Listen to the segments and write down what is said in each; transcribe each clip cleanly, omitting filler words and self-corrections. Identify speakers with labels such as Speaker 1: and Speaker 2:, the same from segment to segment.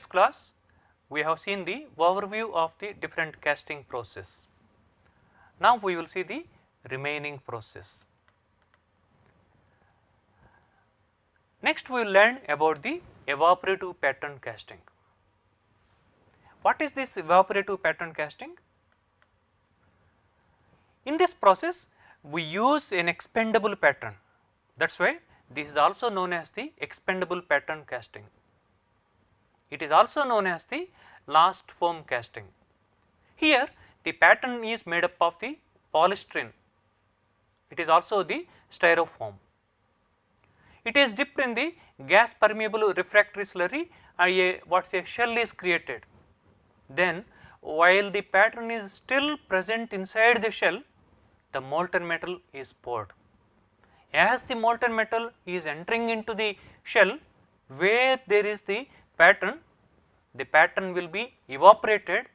Speaker 1: previous class we have seen the overview of the different casting process. Now we will see the remaining process. Next we will learn about the evaporative pattern casting. What is this evaporative pattern casting? In this process we use an expandable pattern, that is why this is also known as the expandable pattern casting. It is also known as the last foam casting. Here the pattern is made up of the polystyrene, it is also the styrofoam. It is dipped in the gas permeable refractory slurry and a shell is created. Then while the pattern is still present inside the shell, the molten metal is poured. As the molten metal is entering into the shell where there is the pattern will be evaporated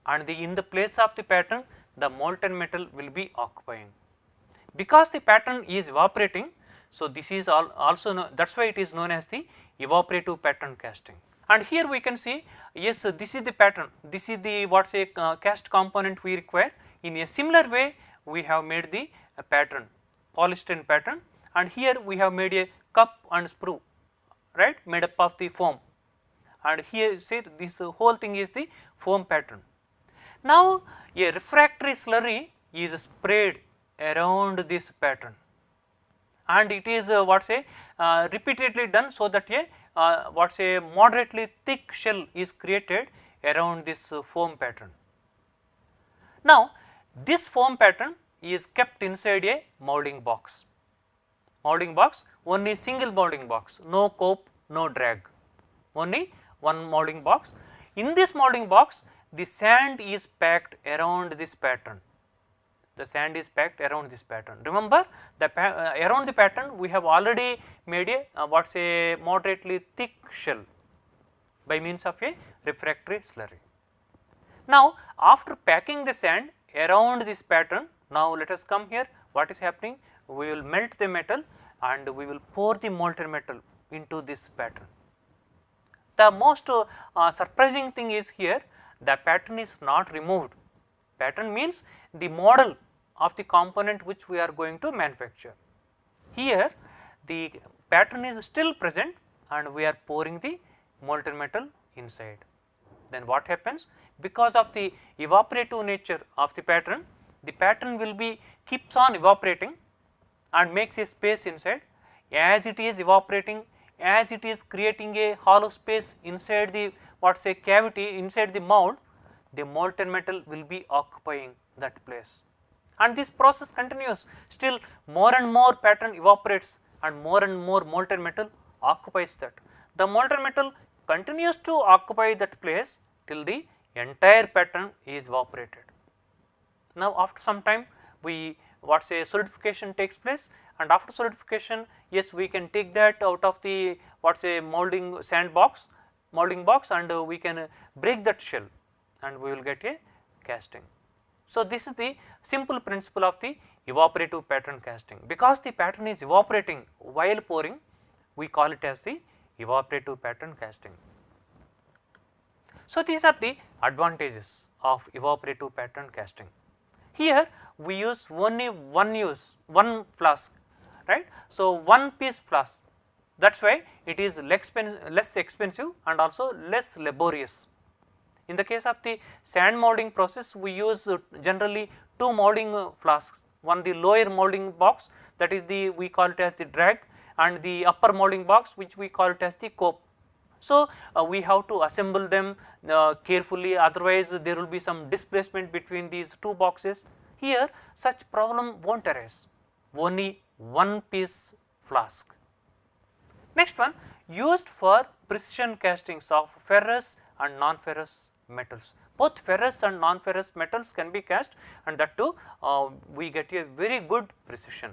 Speaker 1: and in the place of the pattern the molten metal will be occupying. Because the pattern is evaporating, so this is also that is why it is known as the evaporative pattern casting. And here we can see, yes, this is the pattern, this is the cast component we require. In a similar way we have made the pattern, polystyrene pattern, and here we have made a cup and sprue, right, made up of the foam, and here see this whole thing is the foam pattern. Now a refractory slurry is sprayed around this pattern and it is repeatedly done, so that a moderately thick shell is created around this foam pattern. Now this foam pattern is kept inside a moulding box. Moulding box, only single moulding box, no cope, no drag, only one moulding box. In this moulding box the sand is packed around this pattern. The sand is packed around this pattern. Remember, around the pattern we have already made a moderately thick shell by means of a refractory slurry. Now after packing the sand around this pattern, now let us come here. What is happening? We will melt the metal and we will pour the molten metal into this pattern. The most surprising thing is here, the pattern is not removed. Pattern means the model of the component which we are going to manufacture. Here the pattern is still present and we are pouring the molten metal inside. Then what happens? Because of the evaporative nature of the pattern will be keeps on evaporating and makes a space inside. As it is evaporating, as it is creating a hollow space inside the cavity inside the mold, the molten metal will be occupying that place, and this process continues. Still more and more pattern evaporates and more molten metal occupies that. The molten metal continues to occupy that place till the entire pattern is evaporated. Now after some time we solidification takes place, and after solidification, yes, we can take that out of the molding box and we can break that shell and we will get a casting. So this is the simple principle of the evaporative pattern casting. Because the pattern is evaporating while pouring, we call it as the evaporative pattern casting. So these are the advantages of evaporative pattern casting. Here we use only one flask, right. So one piece flask, that is why it is less expensive and also less laborious. In the case of the sand moulding process, we use generally two moulding flasks, one the lower moulding box, that is we call it as the drag, and the upper moulding box which we call it as the cope. So we have to assemble them carefully, otherwise there will be some displacement between these two boxes. Here such problem won't arise, only one piece flask. Next one, used for precision castings of ferrous and non-ferrous metals. Both ferrous and non-ferrous metals can be cast, and that too we get a very good precision.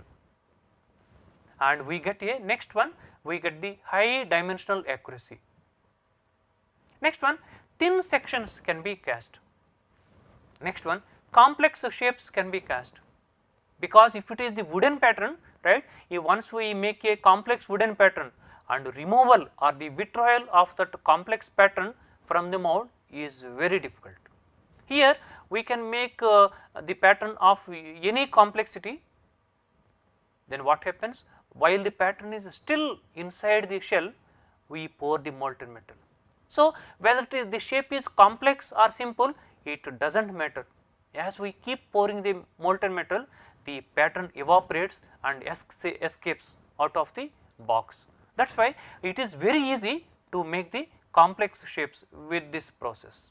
Speaker 1: And we get a next one, we get the high dimensional accuracy. Next one, thin sections can be cast. Next one, complex shapes can be cast, because if it is the wooden pattern, right, if once we make a complex wooden pattern and removal or the withdrawal of that complex pattern from the mold is very difficult. Here we can make the pattern of any complexity. Then what happens? While the pattern is still inside the shell, we pour the molten metal. So whether it is the shape is complex or simple, it does not matter. As we keep pouring the molten metal, the pattern evaporates and escapes out of the box. That is why it is very easy to make the complex shapes with this process.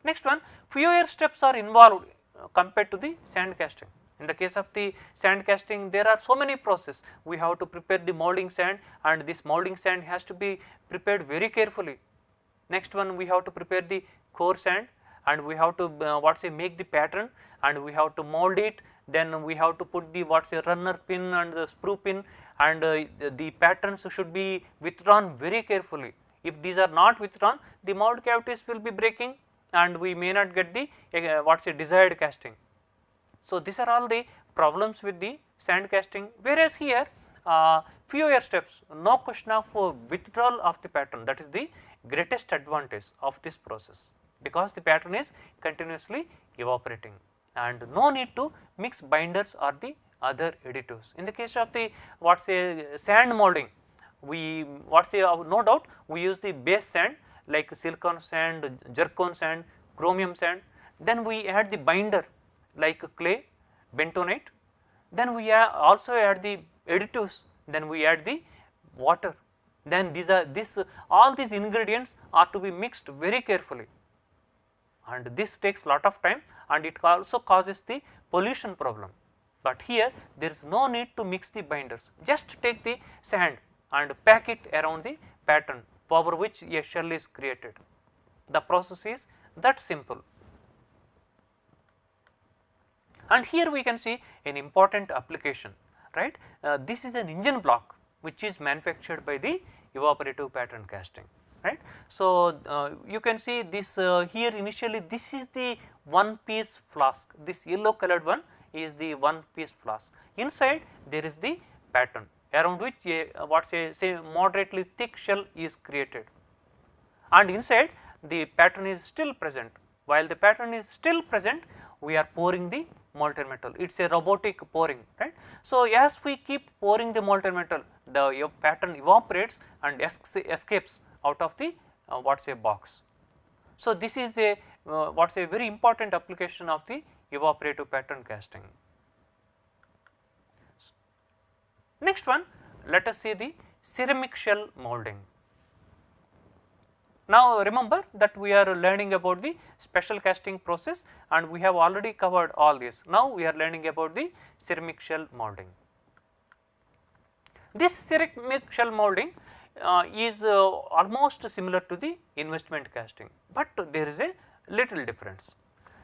Speaker 1: Next one, fewer steps are involved compared to the sand casting. In the case of the sand casting, there are so many processes. We have to prepare the molding sand, and this molding sand has to be prepared very carefully. Next one, we have to prepare the core sand, and we have to make the pattern, and we have to mold it. Then we have to put the runner pin and the sprue pin, and the patterns should be withdrawn very carefully. If these are not withdrawn, the mold cavities will be breaking, and we may not get the desired casting. So these are all the problems with the sand casting, whereas here fewer steps, no question of withdrawal of the pattern. That is the greatest advantage of this process, because the pattern is continuously evaporating and no need to mix binders or the other additives. In the case of the sand molding, we no doubt we use the base sand like silicon sand, zircon sand, chromium sand. Then we add the binder like clay, bentonite. Then we also add the additives. Then we add the water. Then all these ingredients are to be mixed very carefully, and this takes lot of time, and it also causes the pollution problem. But here there is no need to mix the binders. Just take the sand and pack it around the pattern over which a shell is created. The process is that simple. And here we can see an important application, right? This is an engine block which is manufactured by the evaporative pattern casting, right? So you can see this here initially this is the one piece flask. This yellow colored one is the one piece flask. Inside there is the pattern around which say moderately thick shell is created, and inside the pattern is still present. While the pattern is still present, we are pouring the molten metal. It is a robotic pouring, right. So as we keep pouring the molten metal, the pattern evaporates and escapes out of the box. So this is a very important application of the evaporative pattern casting. Next one, let us see the ceramic shell molding. Now remember that we are learning about the special casting process, and we have already covered all this. Now we are learning about the ceramic shell molding. This ceramic shell molding is almost similar to the investment casting, but there is a little difference.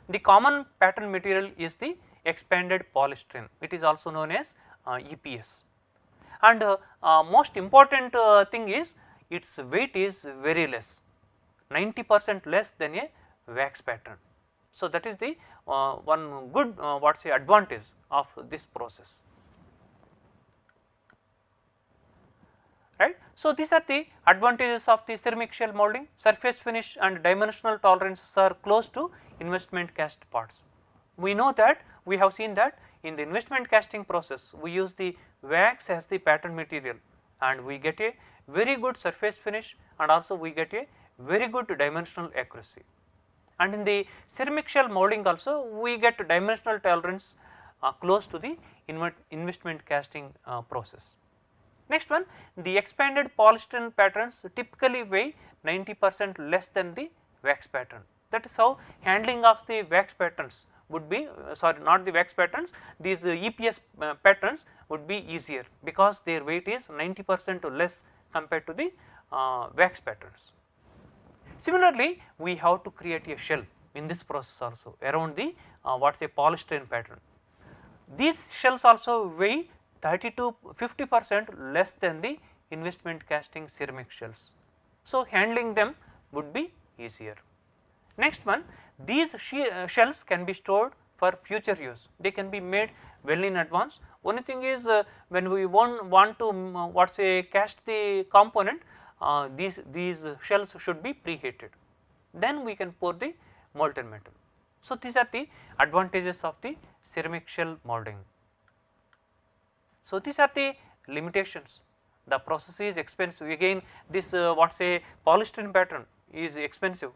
Speaker 1: The common pattern material is the expanded polystyrene. It is also known as EPS, and most important thing is its weight is very less, 90% less than a wax pattern. So that is the one good advantage of this process, right. So these are the advantages of the ceramic shell molding. Surface finish and dimensional tolerances are close to investment cast parts. We know that, we have seen that in the investment casting process we use the wax as the pattern material, and we get a very good surface finish, and also we get a very good dimensional accuracy. And in the ceramic shell molding also we get dimensional tolerance close to the investment casting process. Next one, the expanded polystyrene patterns typically weigh 90% less than the wax pattern. That is how handling of the wax patterns would be, not the wax patterns, these EPS patterns would be easier, because their weight is 90% less compared to the wax patterns. Similarly, we have to create a shell in this process also around the polystyrene pattern. These shells also weigh 30 to 50% less than the investment casting ceramic shells. So handling them would be easier. Next one, these shells can be stored for future use. They can be made well in advance. Only thing is when we want to cast the component, these shells should be preheated. then we can pour the molten metal. So, these are the advantages of the ceramic shell molding. So, these are the limitations. The process is expensive, again this what say polystyrene pattern is expensive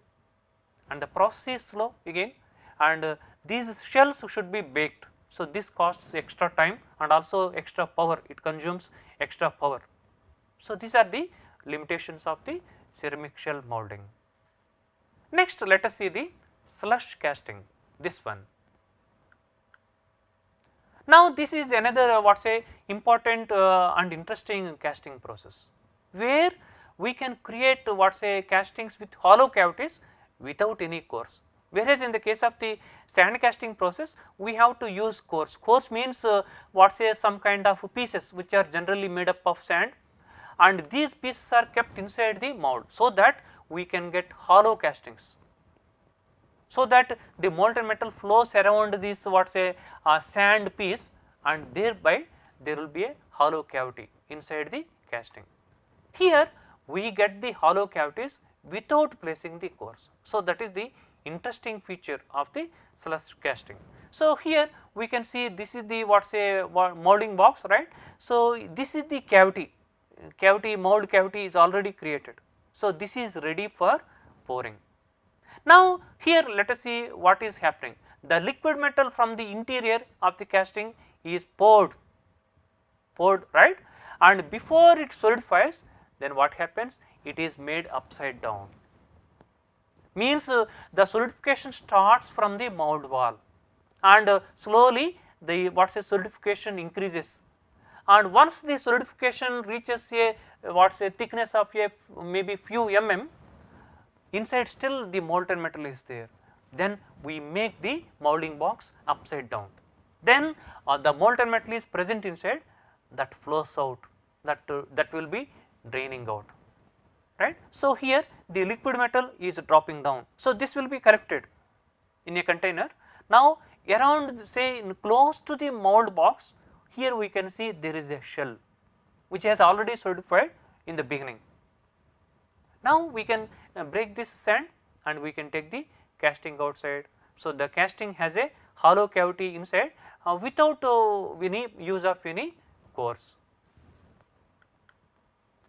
Speaker 1: and the process is slow again, and these shells should be baked. So, this costs extra time and also extra power, it consumes extra power. So, these are the limitations of the ceramic shell molding. Next, let us see the slush casting, this one. Now, this is another what say important and interesting casting process, where we can create what say castings with hollow cavities without any cores. Whereas, in the case of the sand casting process, we have to use cores. Cores means what say some kind of pieces which are generally made up of sand, and these pieces are kept inside the mold, so that we can get hollow castings. So that the molten metal flows around this what say sand piece, and thereby there will be a hollow cavity inside the casting. Here we get the hollow cavities without placing the cores. So, that is the interesting feature of the slush casting. So, here we can see this is the what say molding box, right. So, this is the cavity, mold cavity is already created. So, this is ready for pouring. Now, here let us see what is happening. The liquid metal from the interior of the casting is poured, right, and before it solidifies, then what happens? It is made upside down. Means the solidification starts from the mold wall, and slowly the what say solidification increases, and once the solidification reaches a what say thickness of a maybe few mm, inside still the molten metal is there, then we make the molding box upside down. Then the molten metal is present inside, that flows out, that will be draining out, right. So, here the liquid metal is dropping down. So, this will be collected in a container. Now, around say close to the mold box, here we can see there is a shell which has already solidified in the beginning. Now, we can break this sand and we can take the casting outside. So, the casting has a hollow cavity inside without any use of any cores.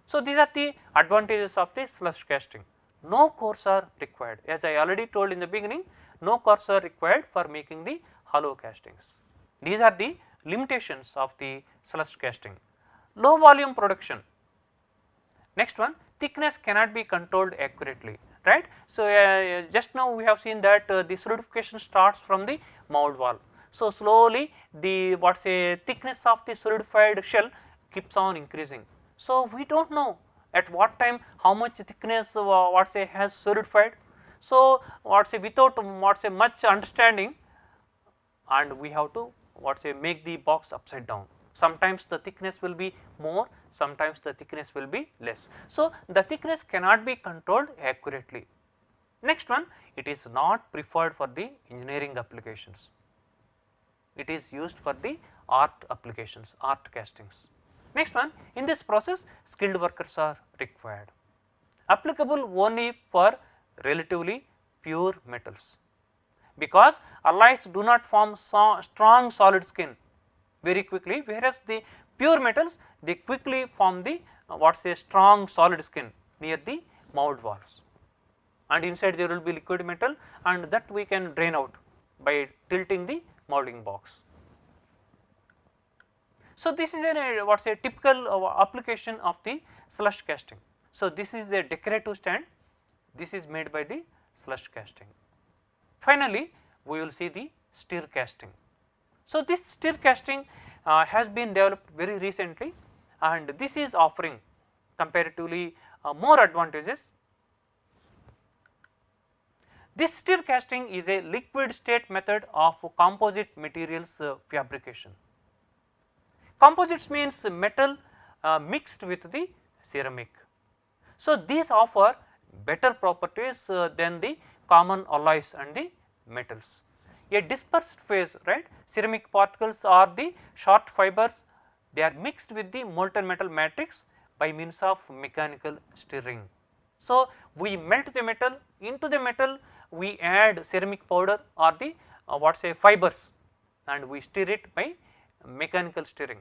Speaker 1: So, these are the advantages of the slush casting. No cores are required, as I already told in the beginning, no cores are required for making the hollow castings. These are the limitations of the slush casting. Low volume production. Next one, thickness cannot be controlled accurately, right. So, just now we have seen that the solidification starts from the mold wall. So, slowly the what say thickness of the solidified shell keeps on increasing. So, we do not know at what time how much thickness what say has solidified. So, what say without what say much understanding, and we have to what say make the box upside down. Sometimes the thickness will be more, sometimes the thickness will be less. So, the thickness cannot be controlled accurately. Next one, it is not preferred for the engineering applications. It is used for the art applications, art castings. Next one, in this process skilled workers are required. Applicable only for relatively pure metals, because alloys do not form strong solid skin very quickly, whereas the pure metals they quickly form the what say strong solid skin near the mold walls, and inside there will be liquid metal, and that we can drain out by tilting the molding box. So, this is a what say typical application of the slush casting. So, this is a decorative stand, this is made by the slush casting. Finally, we will see the stir casting. So, this stir casting has been developed very recently, and this is offering comparatively more advantages. This stir casting is a liquid state method of composite materials fabrication. Composites means metal mixed with the ceramic. So, these offer better properties than the common alloys and the metals. A dispersed phase, right, ceramic particles are the short fibers, they are mixed with the molten metal matrix by means of mechanical stirring. So, we melt the metal, into the metal we add ceramic powder or the what say fibers, and we stir it by mechanical stirring.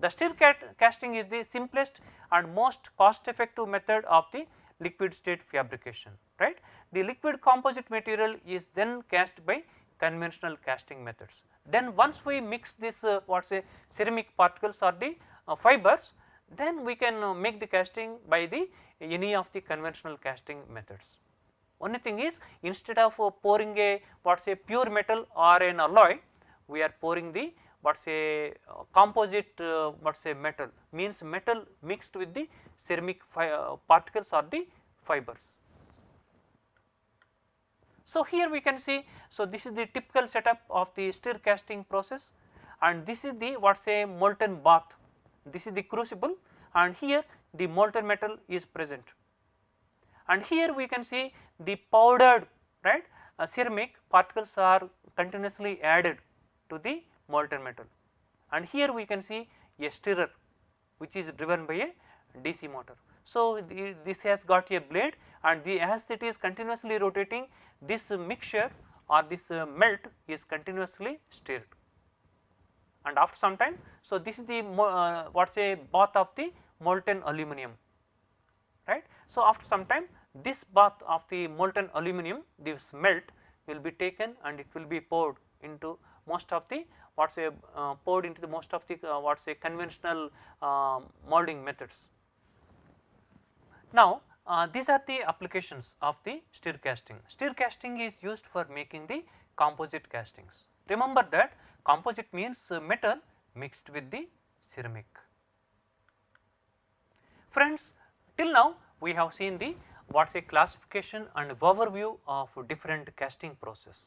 Speaker 1: The stir casting is the simplest and most cost effective method of the liquid state fabrication, right. The liquid composite material is then cast by conventional casting methods. Then once we mix this what say ceramic particles or the fibers, then we can make the casting by the any of the conventional casting methods. Only thing is, instead of pouring a what say pure metal or an alloy, we are pouring the what say composite what say metal, means metal mixed with the ceramic particles or the fibers. So, here we can see, so this is the typical setup of the stir casting process, and this is the what say molten bath, this is the crucible, and here the molten metal is present, and here we can see the powdered, right, ceramic particles are continuously added to the molten metal, and here we can see a stirrer which is driven by a DC motor. So, this has got a blade, and as it is continuously rotating, this mixture or this melt is continuously stirred, and after some time, so this is the what say bath of the molten aluminum, right. So, after some time, this bath of the molten aluminum, this melt will be taken and it will be poured into most of the what say poured into the most of the what say conventional molding methods. Now, these are the applications of the stir casting. Stir casting is used for making the composite castings. Remember that composite means metal mixed with the ceramic. Friends, till now we have seen the what say classification and overview of different casting process.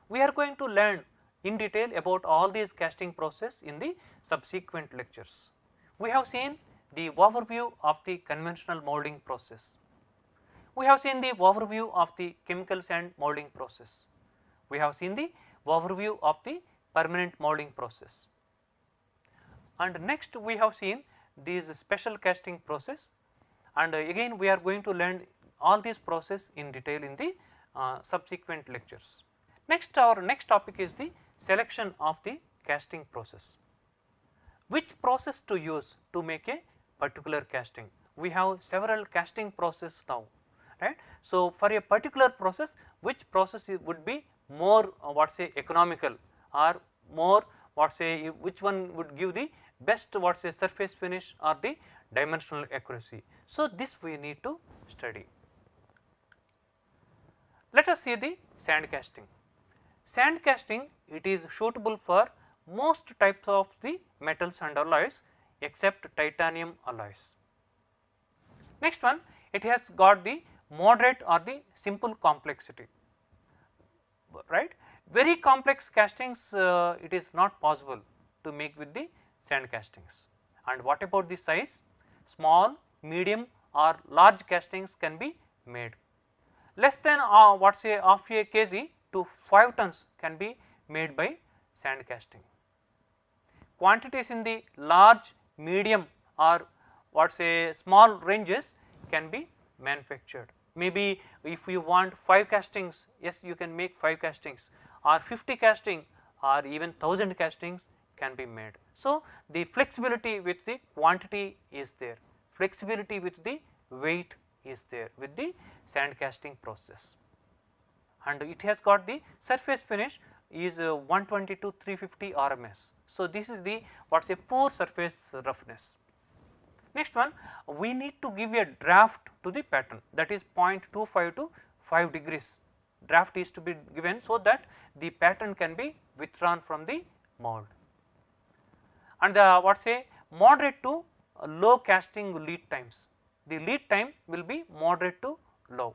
Speaker 1: We are going to learn in detail about all these casting process in the subsequent lectures. We have seen the overview of the conventional molding process. We have seen the overview of the chemical sand molding process. We have seen the overview of the permanent molding process. And next we have seen these special casting process, and again we are going to learn all these process in detail in the subsequent lectures. Next, our next topic is the selection of the casting process. Which process to use to make a particular casting? We have several casting process now, right. So, for a particular process, which process would be more what say economical, or more what say which one would give the best what say surface finish or the dimensional accuracy. So, this we need to study. Let us see the sand casting. Sand casting, it is suitable for most types of the metals and alloys except titanium alloys. Next one, it has got the moderate or the simple complexity, right. Very complex castings it is not possible to make with the sand castings. And what about the size? Small, medium or large castings can be made. Less than what say half a kg to 5 tons can be made by sand casting. Quantities in the large, medium or what say small ranges can be manufactured. Maybe if you want 5 castings, yes, you can make 5 castings, or 50 casting or even 1000 castings can be made. So, the flexibility with the quantity is there, flexibility with the weight is there with the sand casting process, and it has got the surface finish is 120 to 350 RMS. So, this is the what is a poor surface roughness. Next one, we need to give a draft to the pattern, that is 0.25 to 5 degrees draft is to be given, so that the pattern can be withdrawn from the mold. And the what say moderate to low casting lead times, the lead time will be moderate to low.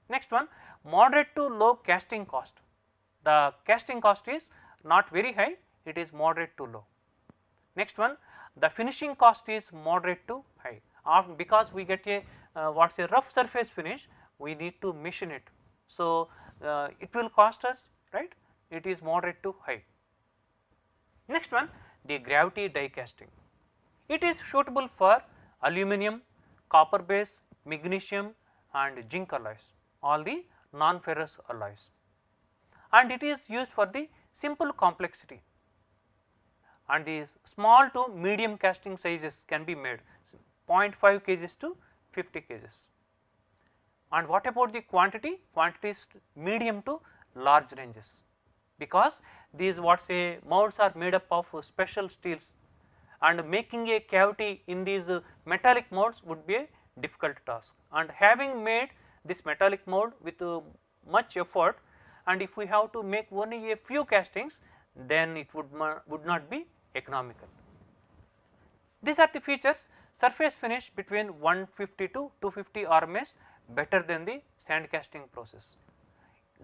Speaker 1: Next one, moderate to low casting cost, the casting cost is not very high, it is moderate to low. Next one, the finishing cost is moderate to high, because we get a what is a rough surface finish, we need to machine it. So, it will cost us, right, it is moderate to high. Next one, the gravity die casting, it is suitable for aluminum, copper base, magnesium and zinc alloys, all the non-ferrous alloys, and it is used for the simple complexity, and these small to medium casting sizes can be made 0.5 kgs to 50 kgs. And what about the quantity? Quantity is medium to large ranges, because these what say molds are made up of special steels, and making a cavity in these metallic molds would be a difficult task, and having made this metallic mold with much effort, and if we have to make only a few castings, then it would not be economical. These are the features. Surface finish between 150 to 250 RMS better than the sand casting process.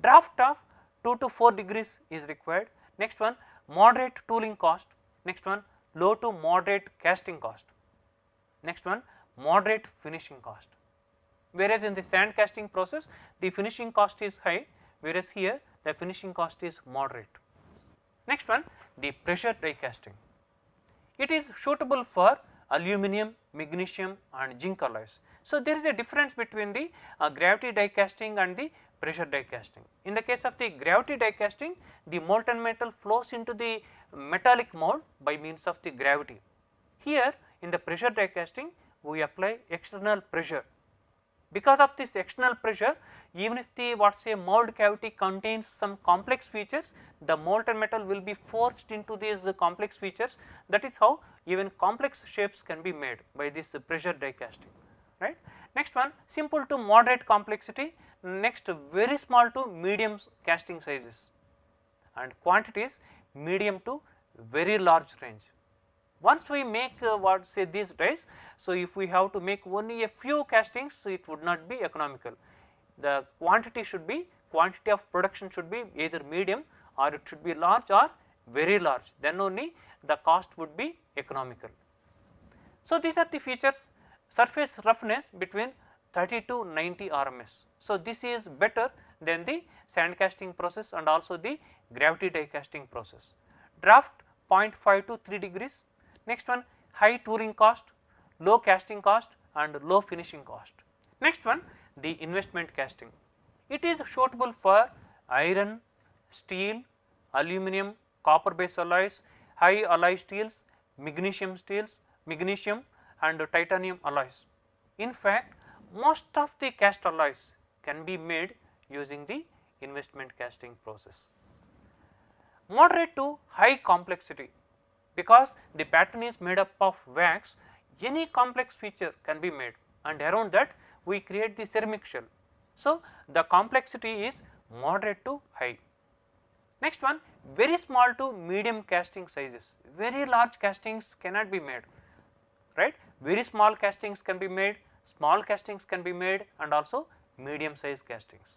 Speaker 1: Draft of 2 to 4 degrees is required. Next one, moderate tooling cost. Next one, low to moderate casting cost. Next one, moderate finishing cost. Whereas in the sand casting process the finishing cost is high, whereas here the finishing cost is moderate. Next one, the pressure die casting. It is suitable for aluminum, magnesium and zinc alloys. So there is a difference between the gravity die casting and the pressure die casting. In the case of the gravity die casting, the molten metal flows into the metallic mold by means of the gravity. Here in the pressure die casting we apply external pressure. Because of this external pressure, even if the what say mold cavity contains some complex features, the molten metal will be forced into these complex features. That is how even complex shapes can be made by this pressure die casting, right. Next one, simple to moderate complexity. Next, very small to medium casting sizes, and quantities medium to very large range. Once we make what say these dies, so if we have to make only a few castings, so it would not be economical. The quantity of production should be either medium or it should be large or very large, then only the cost would be economical. So these are the features. Surface roughness between 30 to 90 RMS. So this is better than the sand casting process and also the gravity die casting process. Draft 0.5 to 3 degrees. Next one, high tooling cost, low casting cost and low finishing cost. Next one, the investment casting. It is suitable for iron, steel, aluminum, copper based alloys, high alloy steels, magnesium and titanium alloys. In fact, most of the cast alloys can be made using the investment casting process. Moderate to high complexity, because the pattern is made up of wax, any complex feature can be made, and around that we create the ceramic shell. So the complexity is moderate to high. Next one, very small to medium casting sizes. Very large castings cannot be made, right. Very small castings can be made, small castings can be made and also medium size castings.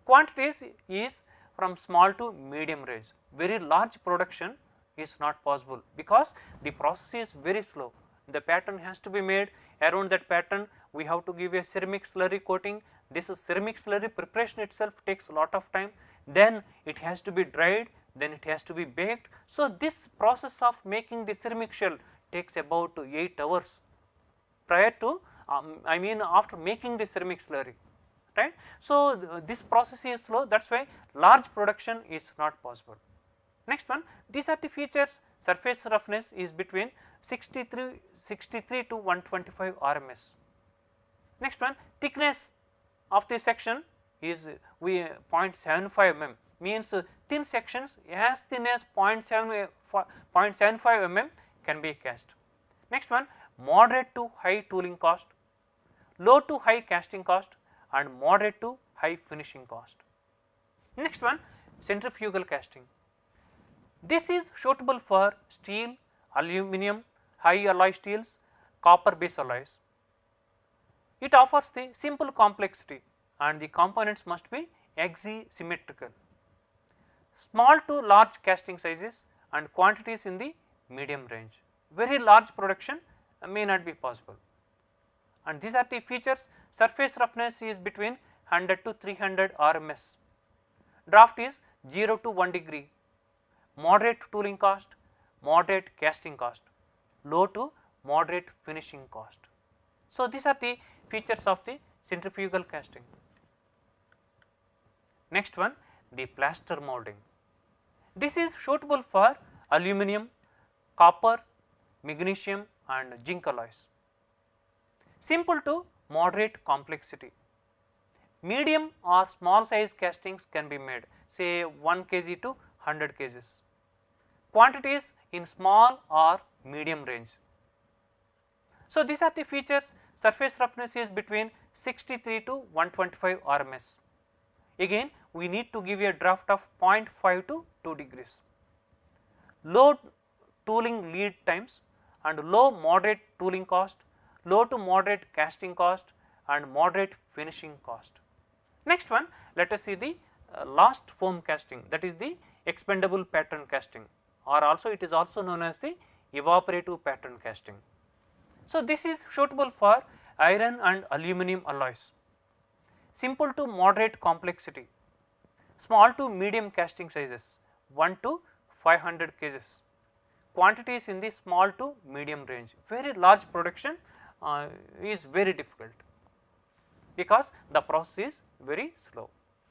Speaker 1: Quantities is from small to medium range. Very large production is not possible because the process is very slow. The pattern has to be made. Around that pattern we have to give a ceramic slurry coating. This ceramic slurry preparation itself takes a lot of time, then it has to be dried, then it has to be baked. So this process of making the ceramic shell takes about 8 hours prior to after making the ceramic slurry, right. So this process is slow, that is why large production is not possible. Next one, these are the features. Surface roughness is between 63 to 125 RMS. Next one, thickness of the section is 0.75 mm, means thin sections as thin as 0.75 mm can be cast. Next one, moderate to high tooling cost, low to high casting cost and moderate to high finishing cost. Next one, centrifugal casting. This is suitable for steel, aluminum, high alloy steels, copper based alloys. It offers the simple complexity and the components must be axisymmetrical. Small to large casting sizes and quantities in the medium range. Very large production may not be possible. And these are the features. Surface roughness is between 100 to 300 RMS. Draft is 0 to 1 degree. Moderate tooling cost, moderate casting cost, low to moderate finishing cost. So these are the features of the centrifugal casting. Next one, the plaster molding. This is suitable for aluminum, copper, magnesium and zinc alloys. Simple to moderate complexity. Medium or small size castings can be made, say 1 kg to 100 kgs. Quantities in small or medium range. So these are the features. Surface roughness is between 63 to 125 RMS. Again we need to give a draft of 0.5 to 2 degrees. Low tooling lead times and low moderate tooling cost, low to moderate casting cost and moderate finishing cost. Next one, let us see the last foam casting, that is the expendable pattern casting, or also it is also known as the evaporative pattern casting. So this is suitable for iron and aluminum alloys. Simple to moderate complexity, small to medium casting sizes 1 to 500 kgs, quantities in the small to medium range. Very large production is very difficult because the process is very slow.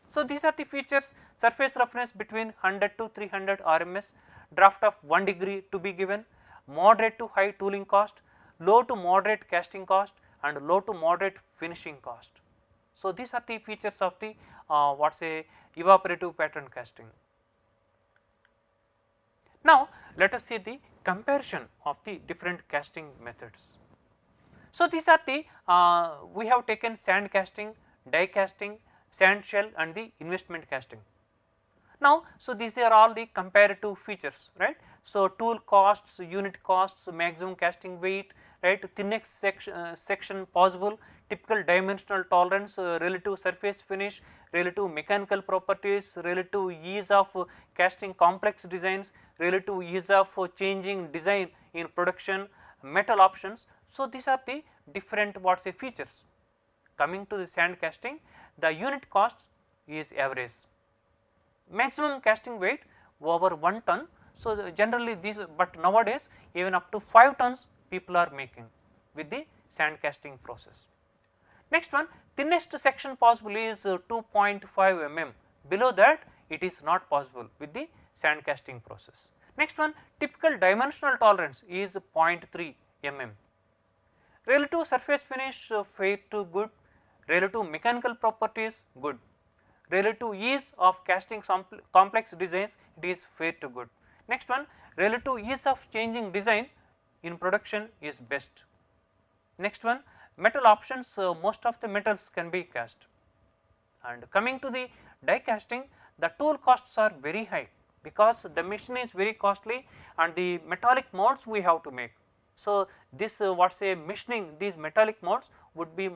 Speaker 1: So these are the features. Surface roughness between 100 to 300 RMS, draft of 1 degree to be given, moderate to high tooling cost, low to moderate casting cost and low to moderate finishing cost. So these are the features of the evaporative pattern casting. Now let us see the comparison of the different casting methods. So these are the we have taken sand casting, die casting, sand shell and the investment casting. Now so these are all the comparative features, right. So tool costs, unit costs, maximum casting weight, right, thinnest section possible, typical dimensional tolerance, relative surface finish, relative mechanical properties, relative ease of casting complex designs, relative ease of changing design in production, metal options. So these are the different features. Coming to the sand casting, the unit cost is average, maximum casting weight over 1 ton. So generally these, but nowadays even up to 5 tons people are making with the sand casting process. Next one, thinnest section possible is 2.5 mm, below that it is not possible with the sand casting process. Next one, typical dimensional tolerance is 0.3 mm. Relative surface finish fair to good, relative mechanical properties good, relative ease of casting complex designs, it is fair to good. Next one, relative ease of changing design in production is best. Next one, metal options, most of the metals can be cast. And coming to the die casting, the tool costs are very high because the machine is very costly and the metallic molds we have to make. So this machining these metallic molds would be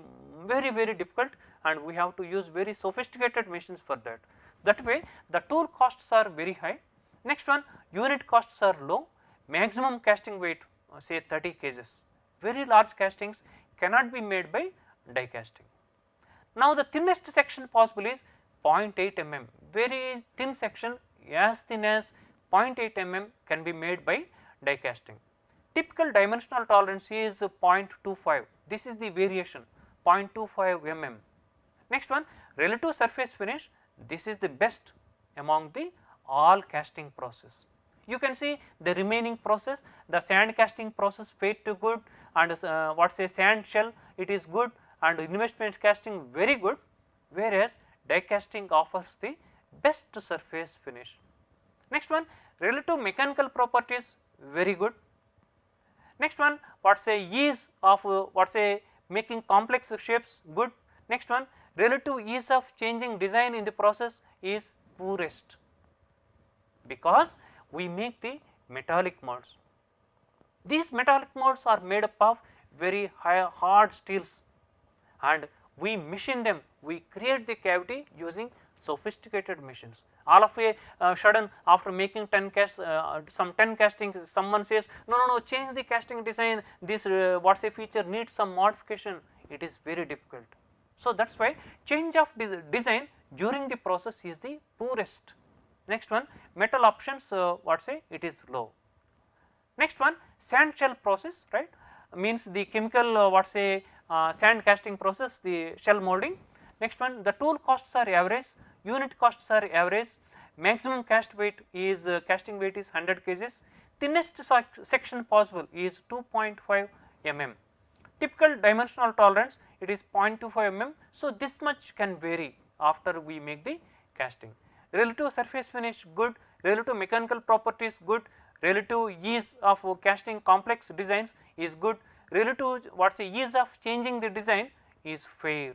Speaker 1: very difficult and we have to use very sophisticated machines for that. That way the tool costs are very high. Next one, unit costs are low, maximum casting weight say 30 kgs. Very large castings cannot be made by die casting. Now the thinnest section possible is 0.8 mm, very thin section as thin as 0.8 mm can be made by die casting. Typical dimensional tolerance is 0.25, this is the variation 0.25 mm. Next one, relative surface finish, this is the best among the all casting process. You can see the remaining process, the sand casting process fair to good and sand shell it is good and investment casting very good, whereas die casting offers the best surface finish. Next one, relative mechanical properties very good. Next one, ease of making complex shapes good. Next one, relative ease of changing design in the process is poorest because we make the metallic molds. These metallic molds are made up of very hard steels and we machine them, we create the cavity using sophisticated machines. All of a sudden after making 10 castings, someone says no, change the casting design, this feature needs some modification, it is very difficult. So that is why change of design during the process is the poorest. Next one, metal options it is low. Next one, sand shell process, right, means the chemical sand casting process, the shell molding. Next one, the tool costs are average, unit costs are average, maximum cast weight is casting weight is 100 kgs, thinnest section possible is 2.5 mm. Typical dimensional tolerance, it is 0.25 mm. So, this much can vary after we make the casting. Relative surface finish good, relative mechanical properties good, relative ease of casting complex designs is good, relative ease of changing the design is fair.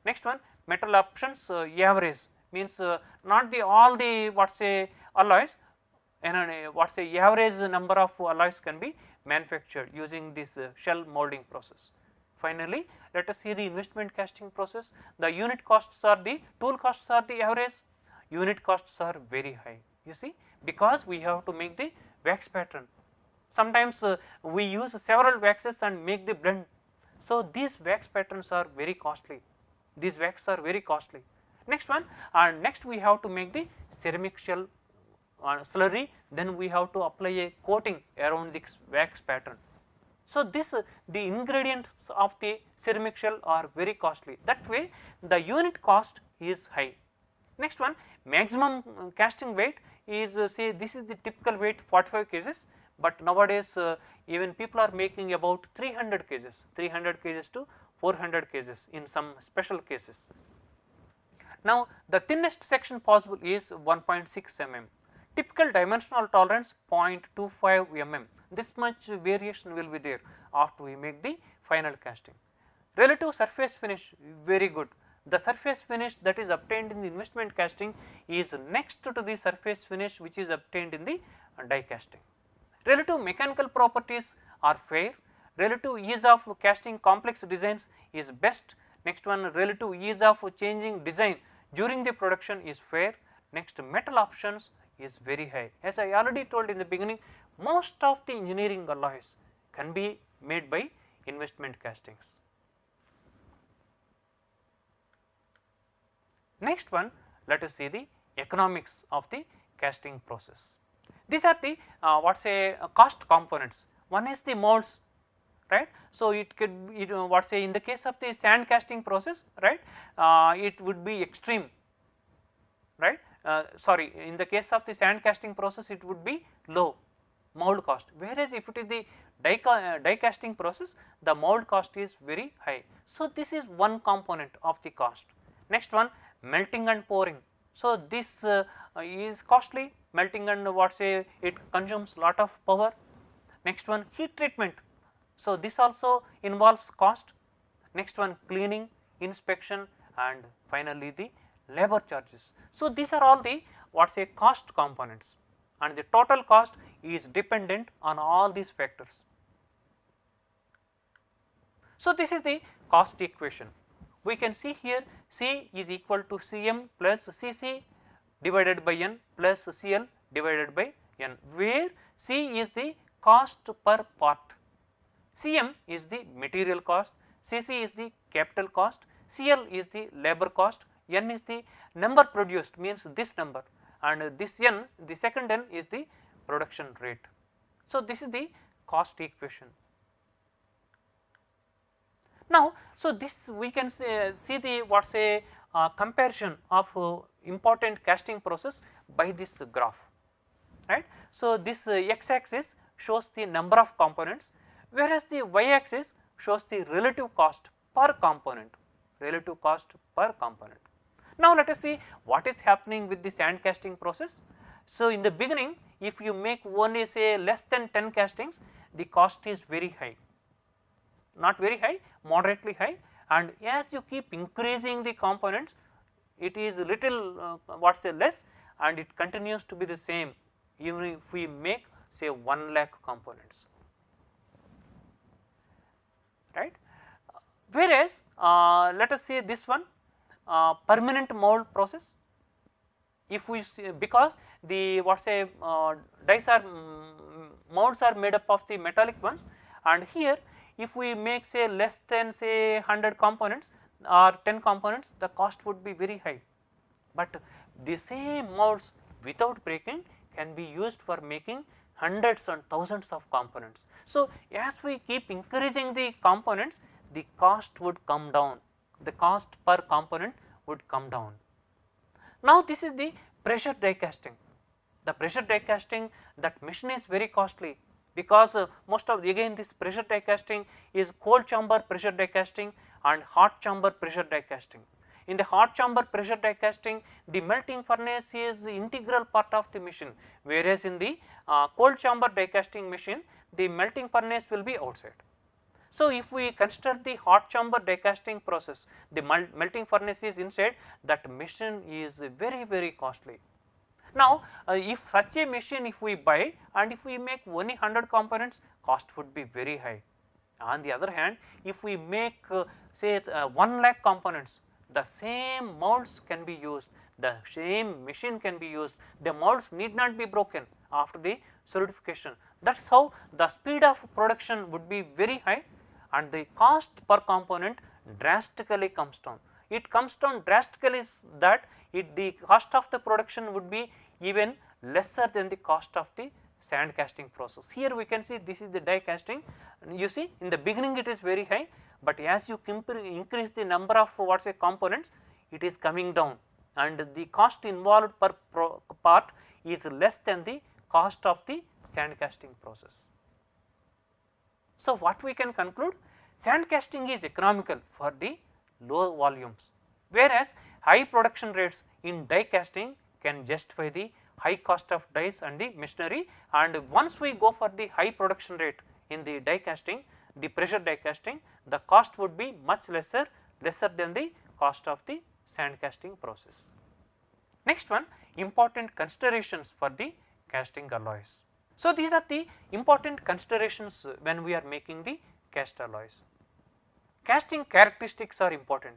Speaker 1: Next one, metal options average, means not the all the alloys, and average number of alloys can be manufactured using this shell molding process. Finally, let us see the investment casting process. The unit costs are the tool costs are the average, unit costs are very high, you see, because we have to make the wax pattern. Sometimes we use several waxes and make the blend. So, these wax patterns are very costly, these wax are very costly. Next one, and next we have to make the ceramic shell slurry, then we have to apply a coating around this wax pattern. So, this the ingredients of the ceramic shell are very costly, that way the unit cost is high. Next one, maximum casting weight is say this is the typical weight 45 kgs, but nowadays even people are making about 300 kgs to 400 kgs in some special cases. Now, the thinnest section possible is 1.6 mm. Typical dimensional tolerance 0.25 mm. This much variation will be there after we make the final casting. Relative surface finish very good. The surface finish that is obtained in the investment casting is next to the surface finish which is obtained in the die casting. Relative mechanical properties are fair. Relative ease of casting complex designs is best. Next one, relative ease of changing design during the production is fair. Next, metal options is very high. As I already told in the beginning, most of the engineering alloys can be made by investment castings. Next one, let us see the economics of the casting process. These are the cost components. One is the molds, right. So, it could in the case of the sand casting process, right, it would be extreme, right. Sorry, in the case of the sand casting process it would be low mold cost, whereas if it is the die casting process, the mold cost is very high. So, this is one component of the cost. Next one, melting and pouring. So, this is costly, melting and it consumes lot of power. Next one, heat treatment. So, this also involves cost. Next one, cleaning, inspection, and finally the labor charges. So, these are all the cost components, and the total cost is dependent on all these factors. So, this is the cost equation. We can see here C is equal to Cm plus Cc divided by N plus Cl divided by N, where C is the cost per part, Cm is the material cost, Cc is the capital cost, Cl is the labor cost, N is the number produced, means this number, and this N, the second N is the production rate. So, this is the cost equation. Now, so this we can see the comparison of important casting process by this graph, right. So, this x axis shows the number of components, whereas the y axis shows the relative cost per component, relative cost per component. Now, let us see what is happening with the sand casting process. So, in the beginning, if you make only say less than 10 castings, the cost is very high, not very high, moderately high, and as you keep increasing the components, it is little less, and it continues to be the same even if we make say 1 lakh components, right. Whereas, let us say this one permanent mold process, if we see, because the dies are molds are made up of the metallic ones, and here if we make say less than say 100 components or 10 components, the cost would be very high, but the same molds without breaking can be used for making hundreds and thousands of components. So, as we keep increasing the components, the cost would come down, the cost per component would come down. Now this is the pressure die casting. The pressure die casting, that machine is very costly, because most of, again, this pressure die casting is cold chamber pressure die casting and hot chamber pressure die casting. In the hot chamber pressure die casting, the melting furnace is integral part of the machine, whereas in the cold chamber die casting machine, the melting furnace will be outside. So if we consider the hot chamber die casting process, the melting furnace is inside, that machine is very costly. Now if such a machine if we buy and if we make only 100 components, cost would be very high. On the other hand, if we make say 1 lakh components, the same molds can be used, the same machine can be used, the molds need not be broken after the solidification. That is how the speed of production would be very high and the cost per component drastically comes down. It comes down drastically is that the cost of the production would be even lesser than the cost of the sand casting process. Here we can see this is the die casting. You see, in the beginning it is very high, but as you increase the number of components, it is coming down and the cost involved per part is less than the cost of the sand casting process. So what we can conclude, sand casting is economical for the low volumes, whereas high production rates in die casting can justify the high cost of dies and the machinery, and once we go for the high production rate in the die casting, the pressure die casting, the cost would be much lesser than the cost of the sand casting process. Next one, important considerations for the casting alloys. So these are the important considerations when we are making the cast alloys. Casting characteristics are important.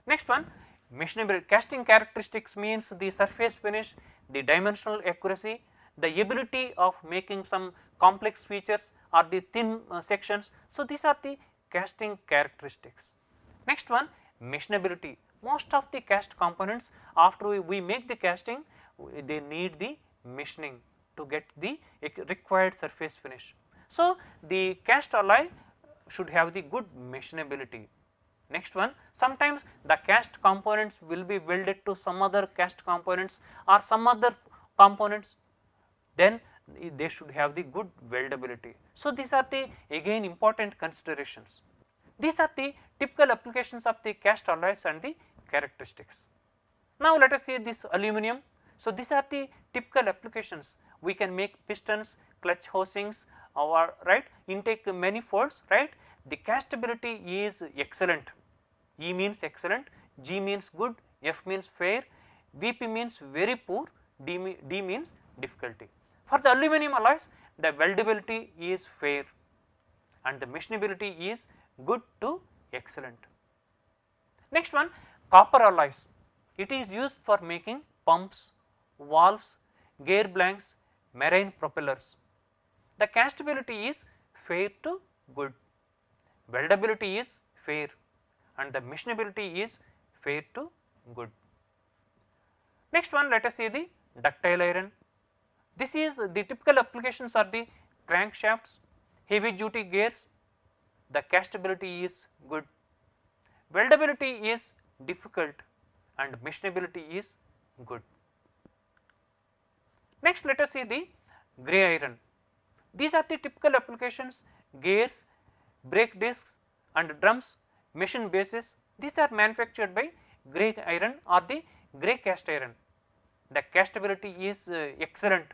Speaker 1: Next one, machinability. Casting characteristics means the surface finish, the dimensional accuracy, the ability of making some complex features or the thin sections. So these are the casting characteristics. Next one, machinability. Most of the cast components, after we make the casting, they need the machining to get the required surface finish. So the cast alloy should have the good machinability. Next one, sometimes the cast components will be welded to some other cast components or some other components, then they should have the good weldability. So these are the again important considerations. These are the typical applications of the cast alloys and the characteristics. Now let us see this aluminum. So these are the typical applications. We can make pistons, clutch housings, or right, intake manifolds, right. The castability is excellent. E means excellent, G means good, F means fair, VP means very poor, D means difficulty. For the aluminum alloys, the weldability is fair and the machinability is good to excellent. Next one, copper alloys. It is used for making pumps, valves, gear blanks, marine propellers. The castability is fair to good, weldability is fair and the machinability is fair to good. Next one, let us see the ductile iron. This is the typical applications are the crankshafts, heavy duty gears. The castability is good, weldability is difficult and machinability is good. Next, let us see the grey iron. These are the typical applications: gears, brake discs and drums, machine bases. These are manufactured by grey iron or the grey cast iron. The castability is excellent,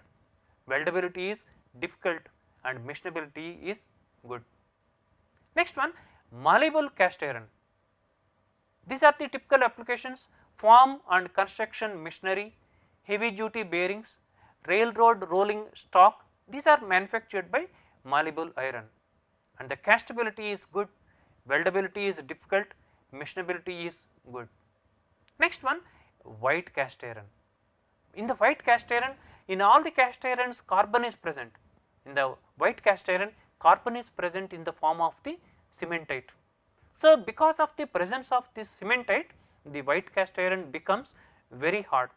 Speaker 1: weldability is difficult and machinability is good. Next one, malleable cast iron. These are the typical applications: farm and construction machinery, heavy duty bearings, railroad rolling stock. These are manufactured by malleable iron and the castability is good, weldability is difficult, machinability is good. Next one, white cast iron. In the white cast iron, in all the cast irons carbon is present. In the white cast iron, carbon is present in the form of the cementite. So because of the presence of this cementite, the white cast iron becomes very hard.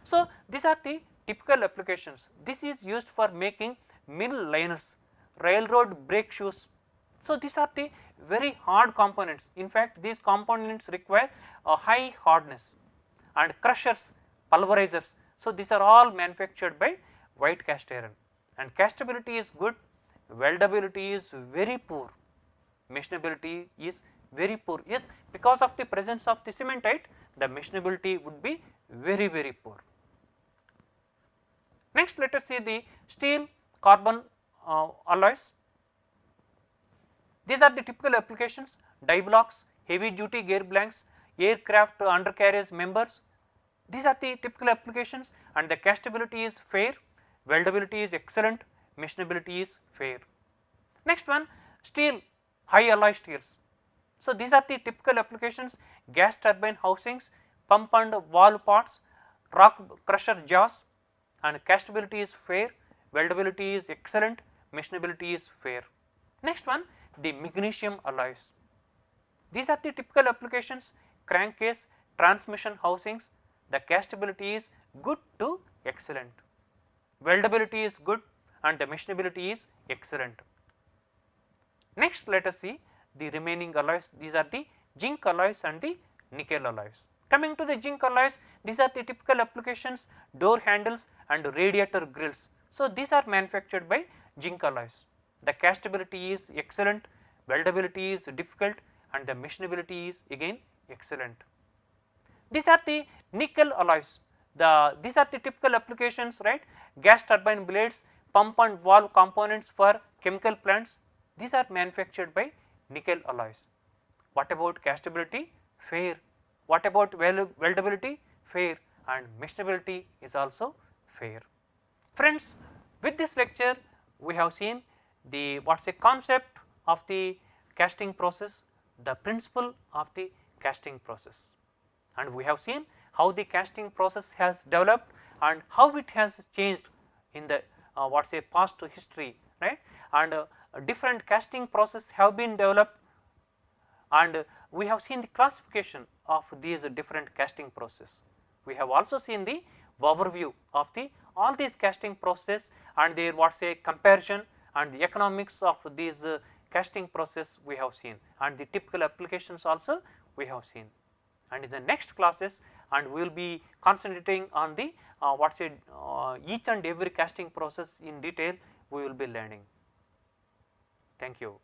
Speaker 1: So these are the typical applications. This is used for making mill liners, railroad brake shoes. So these are the very hard components. In fact, these components require a high hardness, and crushers, pulverizers. So, these are all manufactured by white cast iron, and castability is good, weldability is very poor, machinability is very poor. Yes, because of the presence of the cementite, the machinability would be very, very poor. Next, let us see the steel carbon alloys. These are the typical applications: die blocks, heavy duty gear blanks, aircraft undercarriage members. These are the typical applications, and the castability is fair, weldability is excellent, machinability is fair. Next one, steel, high alloy steels. So, these are the typical applications: gas turbine housings, pump and valve parts, rock crusher jaws, and castability is fair, weldability is excellent, machinability is fair. Next one, the magnesium alloys. These are the typical applications: crankcase, transmission housings. The castability is good to excellent, weldability is good, and the machinability is excellent. Next, let us see the remaining alloys. These are the zinc alloys and the nickel alloys. Coming to the zinc alloys, these are the typical applications: door handles and radiator grills. So, these are manufactured by zinc alloys. The castability is excellent, weldability is difficult, and the machinability is again excellent. These are the nickel alloys. These are the typical applications, right? Gas turbine blades, pump and valve components for chemical plants. These are manufactured by nickel alloys. What about castability? Fair. What about weldability? Fair, and machinability is also fair. Friends, with this lecture we have seen the what's a concept of the casting process, the principle of the casting process, and we have seen how the casting process has developed and how it has changed in the what's a past history, right? And different casting process have been developed, and we have seen the classification of these different casting process. We have also seen the overview of the all these casting process and their what's a comparison and the economics of these casting process we have seen, and the typical applications also we have seen. And in the next classes, and we will be concentrating on the what's a each and every casting process in detail we will be learning. Thank you.